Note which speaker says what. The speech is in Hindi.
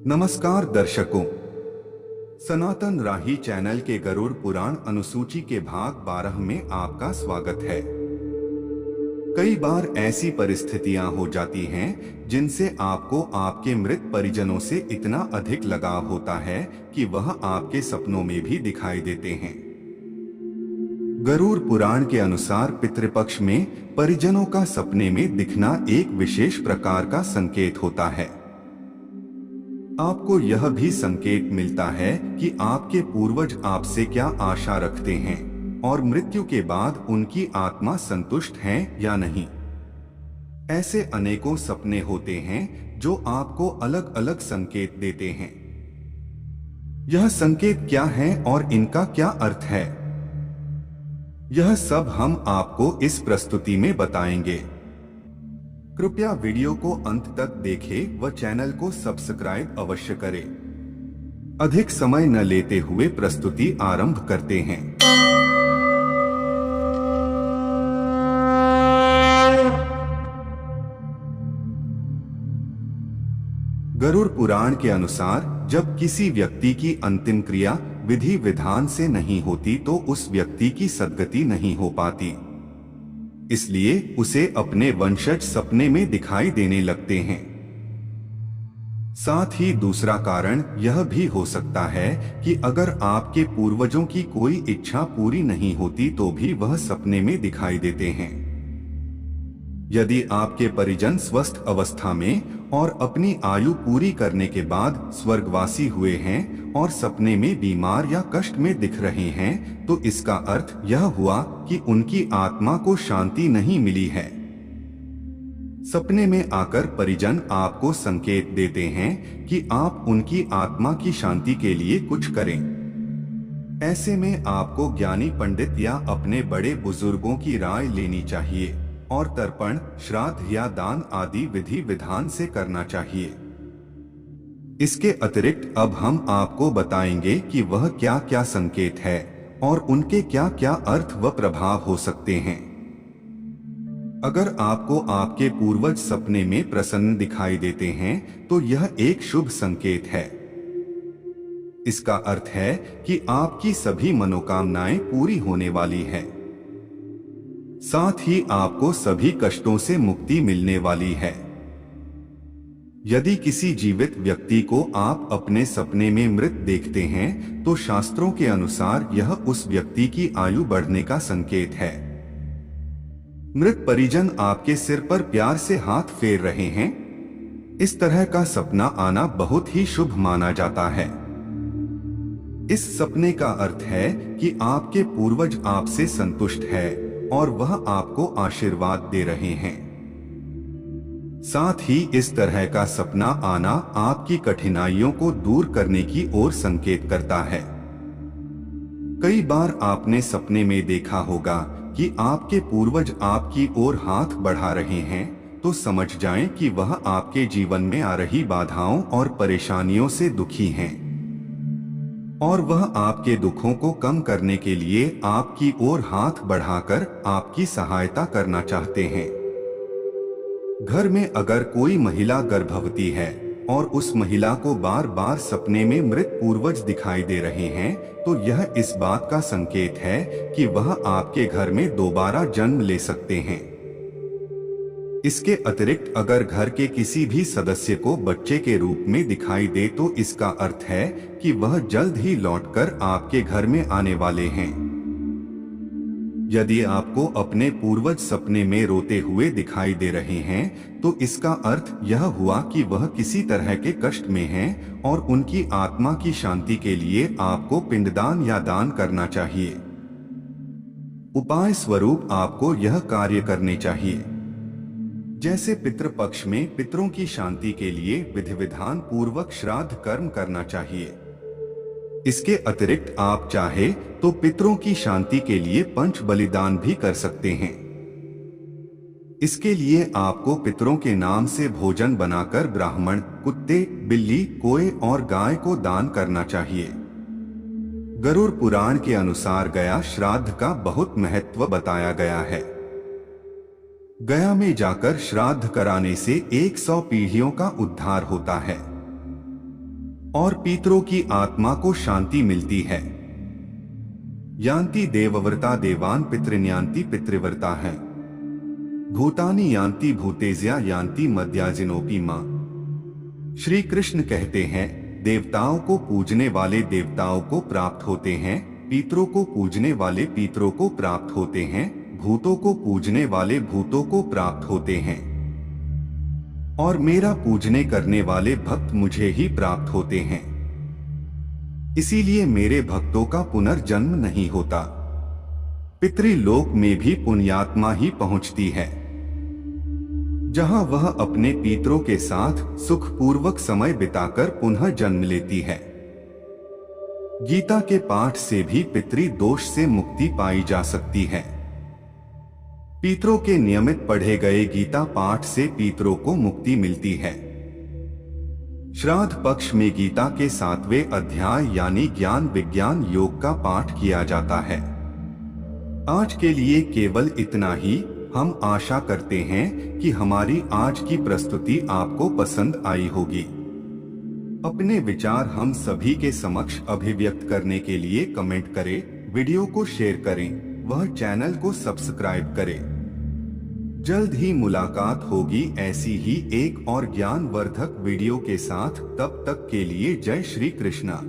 Speaker 1: नमस्कार दर्शकों, सनातन राही चैनल के गरुड़ पुराण अनुसूची के भाग 12 में आपका स्वागत है। कई बार ऐसी परिस्थितियां हो जाती हैं जिनसे आपको आपके मृत परिजनों से इतना अधिक लगाव होता है कि वह आपके सपनों में भी दिखाई देते हैं। गरुड़ पुराण के अनुसार पितृपक्ष में परिजनों का सपने में दिखना एक विशेष प्रकार का संकेत होता है। आपको यह भी संकेत मिलता है कि आपके पूर्वज आपसे क्या आशा रखते हैं और मृत्यु के बाद उनकी आत्मा संतुष्ट है या नहीं। ऐसे अनेकों सपने होते हैं जो आपको अलग अलग संकेत देते हैं। यह संकेत क्या है और इनका क्या अर्थ है, यह सब हम आपको इस प्रस्तुति में बताएंगे। कृपया वीडियो को अंत तक देखें व चैनल को सब्सक्राइब अवश्य करें। अधिक समय न लेते हुए प्रस्तुति आरंभ करते हैं। गरुड़ पुराण के अनुसार जब किसी व्यक्ति की अंतिम क्रिया विधि विधान से नहीं होती तो उस व्यक्ति की सद्गति नहीं हो पाती। इसलिए उसे अपने वंशज सपने में दिखाई देने लगते हैं। साथ ही दूसरा कारण यह भी हो सकता है कि अगर आपके पूर्वजों की कोई इच्छा पूरी नहीं होती तो भी वह सपने में दिखाई देते हैं। यदि आपके परिजन स्वस्थ अवस्था में और अपनी आयु पूरी करने के बाद स्वर्गवासी हुए हैं और सपने में बीमार या कष्ट में दिख रहे हैं तो इसका अर्थ यह हुआ कि उनकी आत्मा को शांति नहीं मिली है। सपने में आकर परिजन आपको संकेत देते हैं कि आप उनकी आत्मा की शांति के लिए कुछ करें। ऐसे में आपको ज्ञानी पंडित या अपने बड़े बुजुर्गों की राय लेनी चाहिए और तर्पण, श्राद्ध या दान आदि विधि विधान से करना चाहिए। इसके अतिरिक्त अब हम आपको बताएंगे कि वह क्या क्या संकेत है और उनके क्या क्या अर्थ व प्रभाव हो सकते हैं। अगर आपको आपके पूर्वज सपने में प्रसन्न दिखाई देते हैं तो यह एक शुभ संकेत है। इसका अर्थ है कि आपकी सभी मनोकामनाएं पूरी होने वाली है। साथ ही आपको सभी कष्टों से मुक्ति मिलने वाली है। यदि किसी जीवित व्यक्ति को आप अपने सपने में मृत देखते हैं तो शास्त्रों के अनुसार यह उस व्यक्ति की आयु बढ़ने का संकेत है। मृत परिजन आपके सिर पर प्यार से हाथ फेर रहे हैं। इस तरह का सपना आना बहुत ही शुभ माना जाता है। इस सपने का अर्थ है कि आपके पूर्वज आपसे संतुष्ट है और वह आपको आशीर्वाद दे रहे हैं। साथ ही इस तरह का सपना आना आपकी कठिनाइयों को दूर करने की ओर संकेत करता है। कई बार आपने सपने में देखा होगा कि आपके पूर्वज आपकी ओर हाथ बढ़ा रहे हैं, तो समझ जाएं कि वह आपके जीवन में आ रही बाधाओं और परेशानियों से दुखी हैं और वह आपके दुखों को कम करने के लिए आपकी ओर हाथ बढ़ाकर आपकी सहायता करना चाहते हैं। घर में अगर कोई महिला गर्भवती है और उस महिला को बार बार सपने में मृत पूर्वज दिखाई दे रहे हैं तो यह इस बात का संकेत है कि वह आपके घर में दोबारा जन्म ले सकते हैं। इसके अतिरिक्त अगर घर के किसी भी सदस्य को बच्चे के रूप में दिखाई दे तो इसका अर्थ है कि वह जल्द ही लौटकर आपके घर में आने वाले हैं। यदि आपको अपने पूर्वज सपने में रोते हुए दिखाई दे रहे हैं तो इसका अर्थ यह हुआ कि वह किसी तरह के कष्ट में हैं और उनकी आत्मा की शांति के लिए आपको पिंडदान या दान करना चाहिए। उपाय स्वरूप आपको यह कार्य करने चाहिए। जैसे पितृपक्ष में पितरों की शांति के लिए विधि विधान पूर्वक श्राद्ध कर्म करना चाहिए। इसके अतिरिक्त आप चाहे तो पितरों की शांति के लिए पंच बलिदान भी कर सकते हैं। इसके लिए आपको पितरों के नाम से भोजन बनाकर ब्राह्मण, कुत्ते, बिल्ली, कोए और गाय को दान करना चाहिए। गरुड़ पुराण के अनुसार गया श्राद्ध का बहुत महत्व बताया गया है। गया में जाकर श्राद्ध कराने से 100 पीढ़ियों का उद्धार होता है। और पितरों की आत्मा को शांति मिलती है। यान्ति देवव्रता देवान पितृन्यान्ति पितृव्रता है। भूतानि यान्ति भूतेज्या यान्ति मद्याजिनोपि मां। श्री कृष्ण कहते हैं, देवताओं को पूजने वाले देवताओं को प्राप्त होते हैं, पितरों को पूजने वाले पितरों को प्राप्त होते हैं, भूतों को पूजने वाले भूतों को प्राप्त होते हैं, और मेरा पूजने करने वाले भक्त मुझे ही प्राप्त होते हैं। इसीलिए मेरे भक्तों का पुनर्जन्म नहीं होता। पितृलोक में भी पुण्यात्मा ही पहुंचती है, जहां वह अपने पितरों के साथ सुखपूर्वक समय बिताकर पुनः जन्म लेती है। गीता के पाठ से भी पितृ दोष से मुक्ति पाई जा सकती है। पितरों के नियमित पढ़े गए गीता पाठ से पितरों को मुक्ति मिलती है। श्राद्ध पक्ष में गीता के 7वें अध्याय यानी ज्ञान विज्ञान योग का पाठ किया जाता है। आज के लिए केवल इतना ही। हम आशा करते हैं कि हमारी आज की प्रस्तुति आपको पसंद आई होगी। अपने विचार हम सभी के समक्ष अभिव्यक्त करने के लिए कमेंट करें, वीडियो को शेयर करें, वह चैनल को सब्सक्राइब करें। जल्द ही मुलाकात होगी ऐसी ही एक और ज्ञानवर्धक वीडियो के साथ। तब तक के लिए जय श्री कृष्णा।